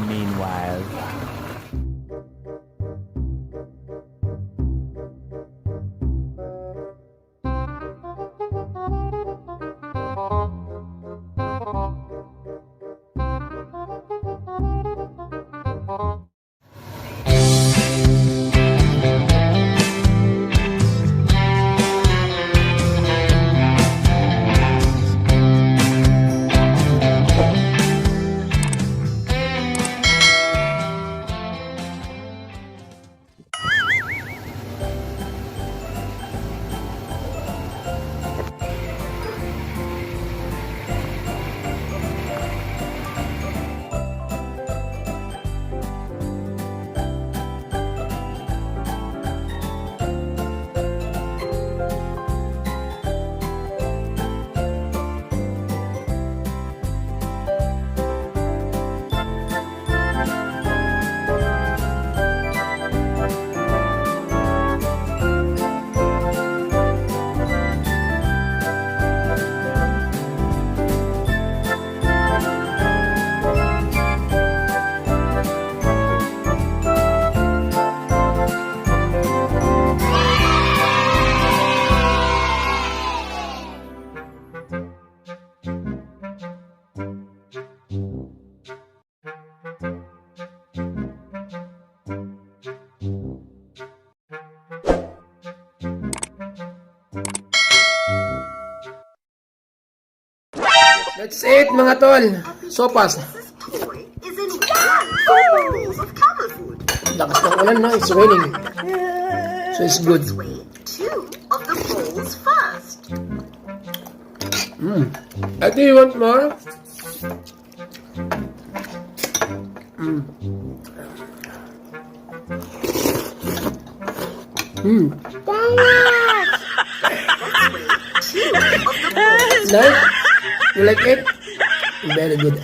Meanwhile. That's it mga tol. Sopas. Lakas ng ulan na. It's raining. So it's good. Do you want more? Nice? You like it? Very good.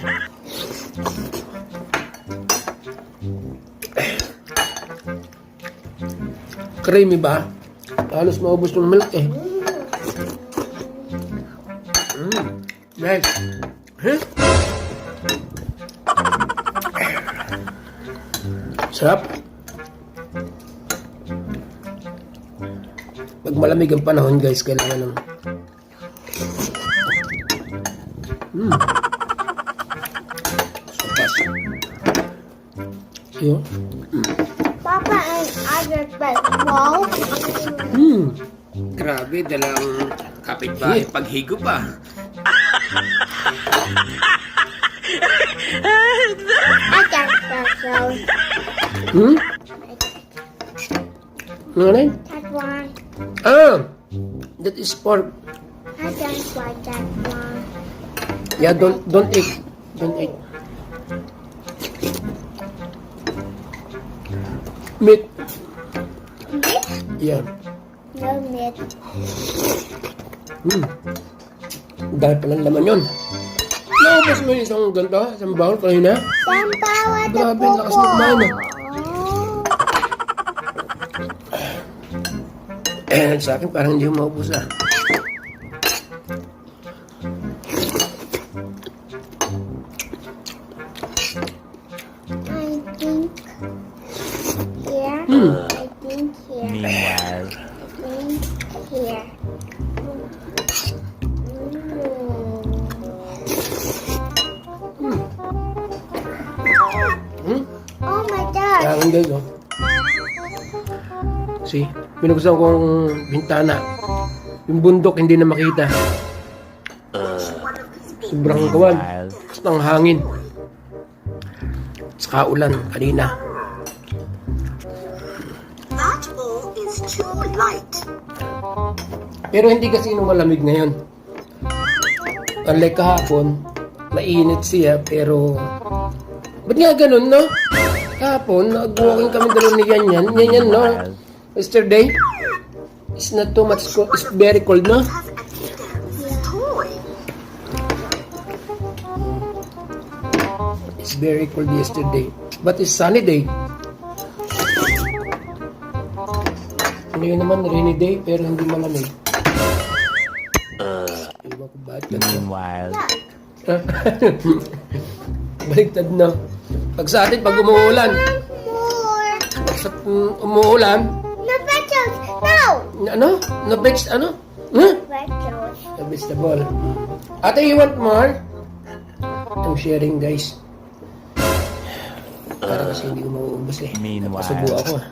Creamy ba? Halos maubos yung milk eh. Nice. Huh? Sarap. Pag malamig ang panahon guys, kailangan ng sopas. Yun. Papa and other pet. Wow. Grabe, dalang kapitbahay paghigo pa. I got special. Ano na yun? That one. Ah! That is pork. I don't like that one. Yeah, don't eat. Don't eat. Meat. Yeah. No meat. Dahil palang laman yun. Naubos mo yung isang ganito, isang bowl kanina. Sampawa the Grabe, lakas na kumain eh. Sa akin parang hindi yung maubos ah. I think here. I think here. Meanwhile. I think here. Oh my God. Kaya ang guys, oh. See, binuksan ko ang bintana. Yung bundok hindi na makita. Sobrang gawan. Basta ang hangin. Saka ulan kanina. That ball is too light. Pero hindi kasi nung malamig ngayon. Unlike kahapon, mainit siya pero ba't nga ganun, no? Kahapon, nag-walking kami dalawa ni Yan, no? Yesterday, it's not too much cold. It's very cold, no? Has an Eden's toy. It's very cold yesterday. But it's sunny day. Ngayon naman, rainy day, pero hindi malamig. Iba ko ba't ganun? Meanwhile. Baligtad na. Pag sa atin, pag umuulan. More. Pag sa umuulan, No vegetables. No. ano? Ano? Huh? Vegetables. A vegetable. Ate, you want more? I'm sharing, guys. Para kasi hindi ko mauubos eh. Meanwhile. Napasubo ako ah.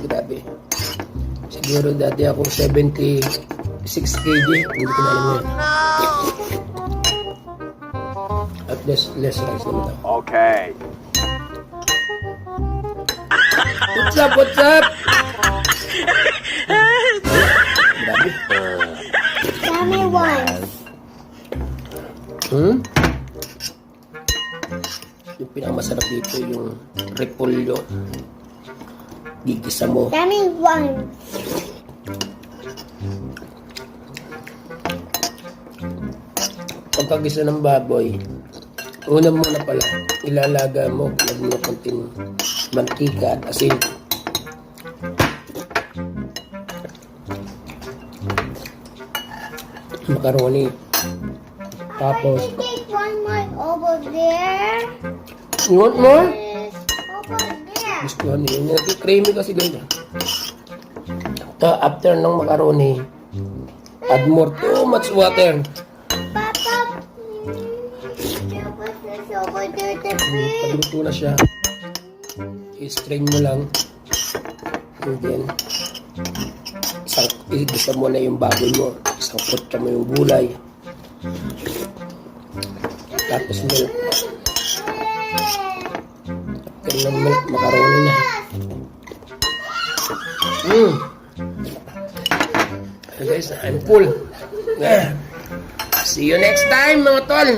Grabe. Siguro dati ako 76 kg. Hindi ko na alam yun. At less rice naman ako. Okay. What's up? What's up? Grabe. Dami ones. Yung pinakamasarap dito yung repolyo. Gigisa mo. Dami ones. Pagkagisa ng baboy, una muna pala, ilalaga mo, lagyan mo konting mantika at asin. Macaroni. Tapos, I take one more over there. you want more? Yes, over there. Gusto ko yun. Creamy kasi ganyan. After ng macaroni, add more too much water. Papa, is over there the fish. Pagluto na siya, i-strain mo lang. And then, igisa mo na yung baboy mo. Isang kutsa mo yung gulay. Tapos milk. After ng milk, macaroni na. Okay guys, I'm full. See you next time mga tol.